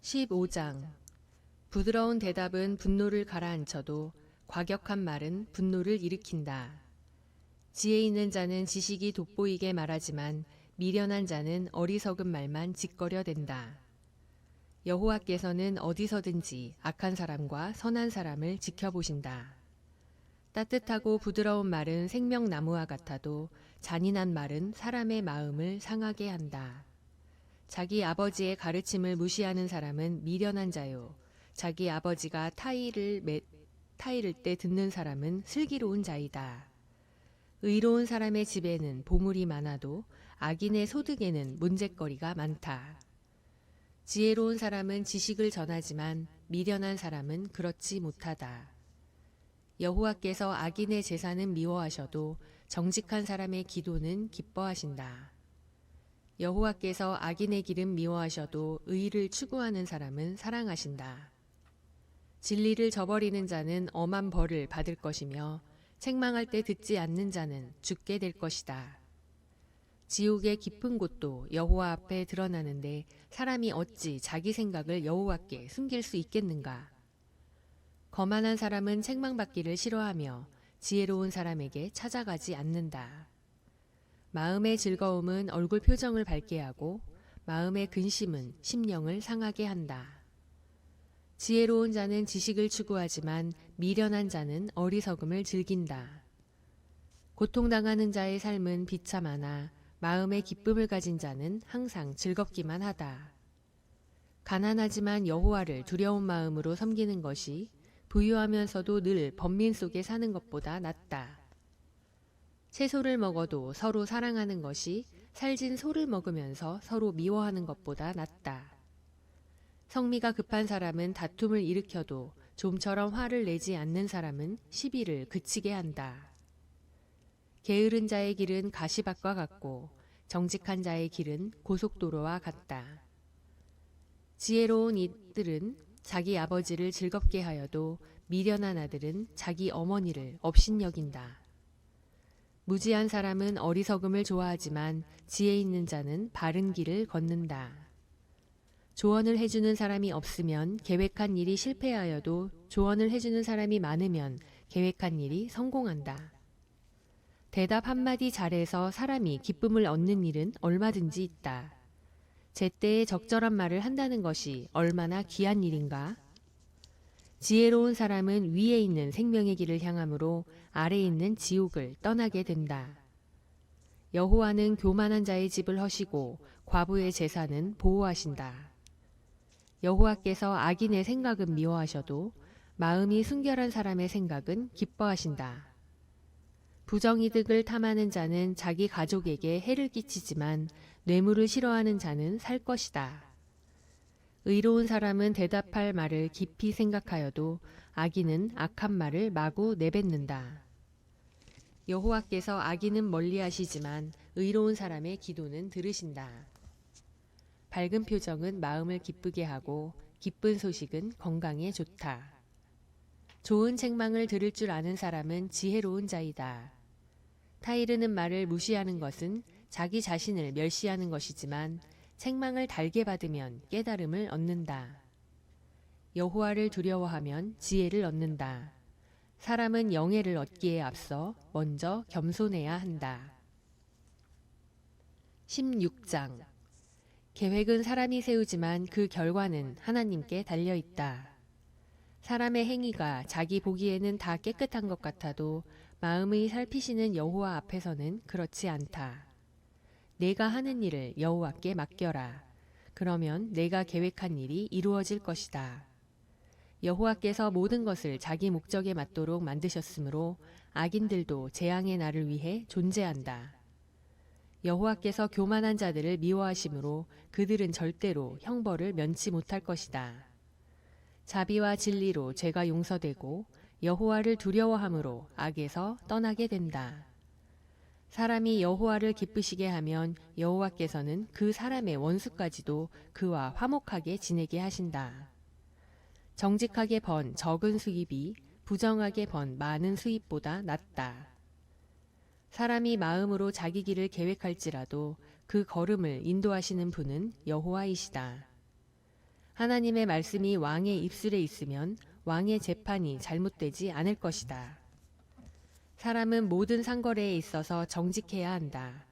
15장. 부드러운 대답은 분노를 가라앉혀도 과격한 말은 분노를 일으킨다. 지혜 있는 자는 지식이 돋보이게 말하지만 미련한 자는 어리석은 말만 짓거려댄다. 여호와께서는 어디서든지 악한 사람과 선한 사람을 지켜보신다. 따뜻하고 부드러운 말은 생명나무와 같아도 잔인한 말은 사람의 마음을 상하게 한다. 자기 아버지의 가르침을 무시하는 사람은 미련한 자요. 자기 아버지가 타이를 때 듣는 사람은 슬기로운 자이다. 의로운 사람의 집에는 보물이 많아도 악인의 소득에는 문제거리가 많다. 지혜로운 사람은 지식을 전하지만 미련한 사람은 그렇지 못하다. 여호와께서 악인의 제사는 미워하셔도 정직한 사람의 기도는 기뻐하신다. 여호와께서 악인의 길은 미워하셔도 의를 추구하는 사람은 사랑하신다. 진리를 저버리는 자는 엄한 벌을 받을 것이며 책망할 때 듣지 않는 자는 죽게 될 것이다. 지옥의 깊은 곳도 여호와 앞에 드러나는데 사람이 어찌 자기 생각을 여호와께 숨길 수 있겠는가? 거만한 사람은 책망받기를 싫어하며 지혜로운 사람에게 찾아가지 않는다. 마음의 즐거움은 얼굴 표정을 밝게 하고 마음의 근심은 심령을 상하게 한다. 지혜로운 자는 지식을 추구하지만 미련한 자는 어리석음을 즐긴다. 고통당하는 자의 삶은 비참하나 마음의 기쁨을 가진 자는 항상 즐겁기만 하다. 가난하지만 여호와를 두려운 마음으로 섬기는 것이 부유하면서도 늘 번민 속에 사는 것보다 낫다. 채소를 먹어도 서로 사랑하는 것이 살진 소를 먹으면서 서로 미워하는 것보다 낫다. 성미가 급한 사람은 다툼을 일으켜도 좀처럼 화를 내지 않는 사람은 시비를 그치게 한다. 게으른 자의 길은 가시밭과 같고 정직한 자의 길은 고속도로와 같다. 지혜로운 이들은 자기 아버지를 즐겁게 하여도 미련한 아들은 자기 어머니를 업신여긴다. 무지한 사람은 어리석음을 좋아하지만 지혜 있는 자는 바른 길을 걷는다. 조언을 해주는 사람이 없으면 계획한 일이 실패하여도 조언을 해주는 사람이 많으면 계획한 일이 성공한다. 대답 한마디 잘해서 사람이 기쁨을 얻는 일은 얼마든지 있다. 제때에 적절한 말을 한다는 것이 얼마나 귀한 일인가? 지혜로운 사람은 위에 있는 생명의 길을 향하므로 아래에 있는 지옥을 떠나게 된다. 여호와는 교만한 자의 집을 허시고 과부의 제사는 보호하신다. 여호와께서 악인의 생각은 미워하셔도 마음이 순결한 사람의 생각은 기뻐하신다. 부정이득을 탐하는 자는 자기 가족에게 해를 끼치지만 뇌물을 싫어하는 자는 살 것이다. 의로운 사람은 대답할 말을 깊이 생각하여도 악인은 악한 말을 마구 내뱉는다. 여호와께서 악인은 멀리하시지만 의로운 사람의 기도는 들으신다. 밝은 표정은 마음을 기쁘게 하고 기쁜 소식은 건강에 좋다. 좋은 책망을 들을 줄 아는 사람은 지혜로운 자이다. 타이르는 말을 무시하는 것은 자기 자신을 멸시하는 것이지만 책망을 달게 받으면 깨달음을 얻는다. 여호와를 두려워하면 지혜를 얻는다. 사람은 영예를 얻기에 앞서 먼저 겸손해야 한다. 16장. 계획은 사람이 세우지만 그 결과는 하나님께 달려있다. 사람의 행위가 자기 보기에는 다 깨끗한 것 같아도 마음의 살피시는 여호와 앞에서는 그렇지 않다. 내가 하는 일을 여호와께 맡겨라. 그러면 내가 계획한 일이 이루어질 것이다. 여호와께서 모든 것을 자기 목적에 맞도록 만드셨으므로 악인들도 재앙의 날을 위해 존재한다. 여호와께서 교만한 자들을 미워하심으로 그들은 절대로 형벌을 면치 못할 것이다. 자비와 진리로 죄가 용서되고 여호와를 두려워함으로 악에서 떠나게 된다. 사람이 여호와를 기쁘시게 하면 여호와께서는 그 사람의 원수까지도 그와 화목하게 지내게 하신다. 정직하게 번 적은 수입이 부정하게 번 많은 수입보다 낫다. 사람이 마음으로 자기 길을 계획할지라도 그 걸음을 인도하시는 분은 여호와이시다. 하나님의 말씀이 왕의 입술에 있으면 왕의 재판이 잘못되지 않을 것이다. 사람은 모든 상거래에 있어서 정직해야 한다.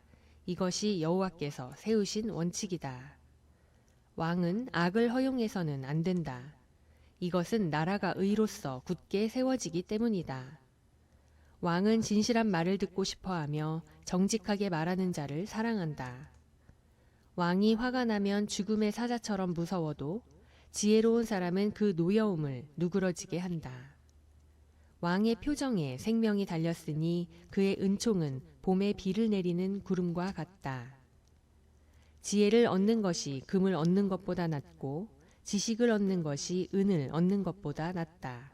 이것이 여호와께서 세우신 원칙이다. 왕은 악을 허용해서는 안 된다. 이것은 나라가 의로써 굳게 세워지기 때문이다. 왕은 진실한 말을 듣고 싶어하며 정직하게 말하는 자를 사랑한다. 왕이 화가 나면 죽음의 사자처럼 무서워도 지혜로운 사람은 그 노여움을 누그러지게 한다. 왕의 표정에 생명이 달렸으니 그의 은총은 봄에 비를 내리는 구름과 같다. 지혜를 얻는 것이 금을 얻는 것보다 낫고 지식을 얻는 것이 은을 얻는 것보다 낫다.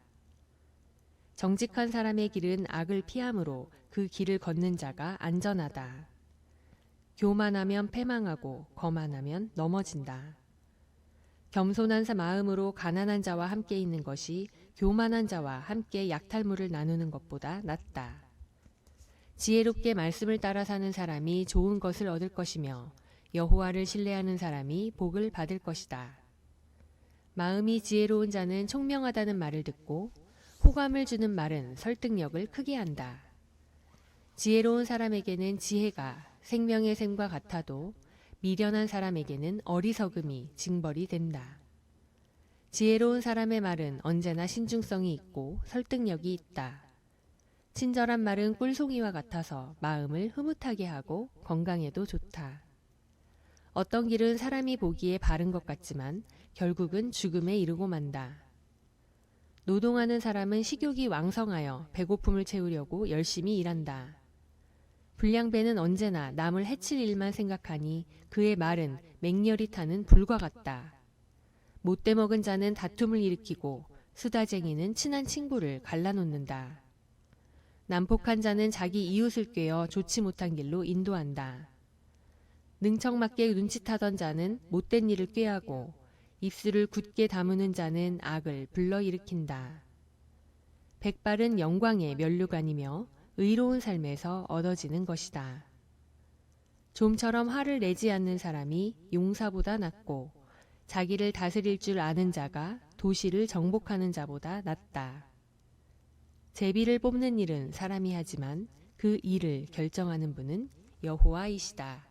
정직한 사람의 길은 악을 피함으로 그 길을 걷는 자가 안전하다. 교만하면 패망하고 거만하면 넘어진다. 겸손한 마음으로 가난한 자와 함께 있는 것이 교만한 자와 함께 약탈물을 나누는 것보다 낫다. 지혜롭게 말씀을 따라 사는 사람이 좋은 것을 얻을 것이며 여호와를 신뢰하는 사람이 복을 받을 것이다. 마음이 지혜로운 자는 총명하다는 말을 듣고 호감을 주는 말은 설득력을 크게 한다. 지혜로운 사람에게는 지혜가 생명의 샘과 같아도 미련한 사람에게는 어리석음이 징벌이 된다. 지혜로운 사람의 말은 언제나 신중성이 있고 설득력이 있다. 친절한 말은 꿀송이와 같아서 마음을 흐뭇하게 하고 건강에도 좋다. 어떤 길은 사람이 보기에 바른 것 같지만 결국은 죽음에 이르고 만다. 노동하는 사람은 식욕이 왕성하여 배고픔을 채우려고 열심히 일한다. 불량배는 언제나 남을 해칠 일만 생각하니 그의 말은 맹렬히 타는 불과 같다. 못돼 먹은 자는 다툼을 일으키고 수다쟁이는 친한 친구를 갈라놓는다. 난폭한 자는 자기 이웃을 꾀어 좋지 못한 길로 인도한다. 능청맞게 눈치타던 자는 못된 일을 꾀하고 입술을 굳게 다무는 자는 악을 불러일으킨다. 백발은 영광의 면류관이며 의로운 삶에서 얻어지는 것이다. 좀처럼 화를 내지 않는 사람이 용사보다 낫고 자기를 다스릴 줄 아는 자가 도시를 정복하는 자보다 낫다. 제비를 뽑는 일은 사람이 하지만 그 일을 결정하는 분은 여호와이시다.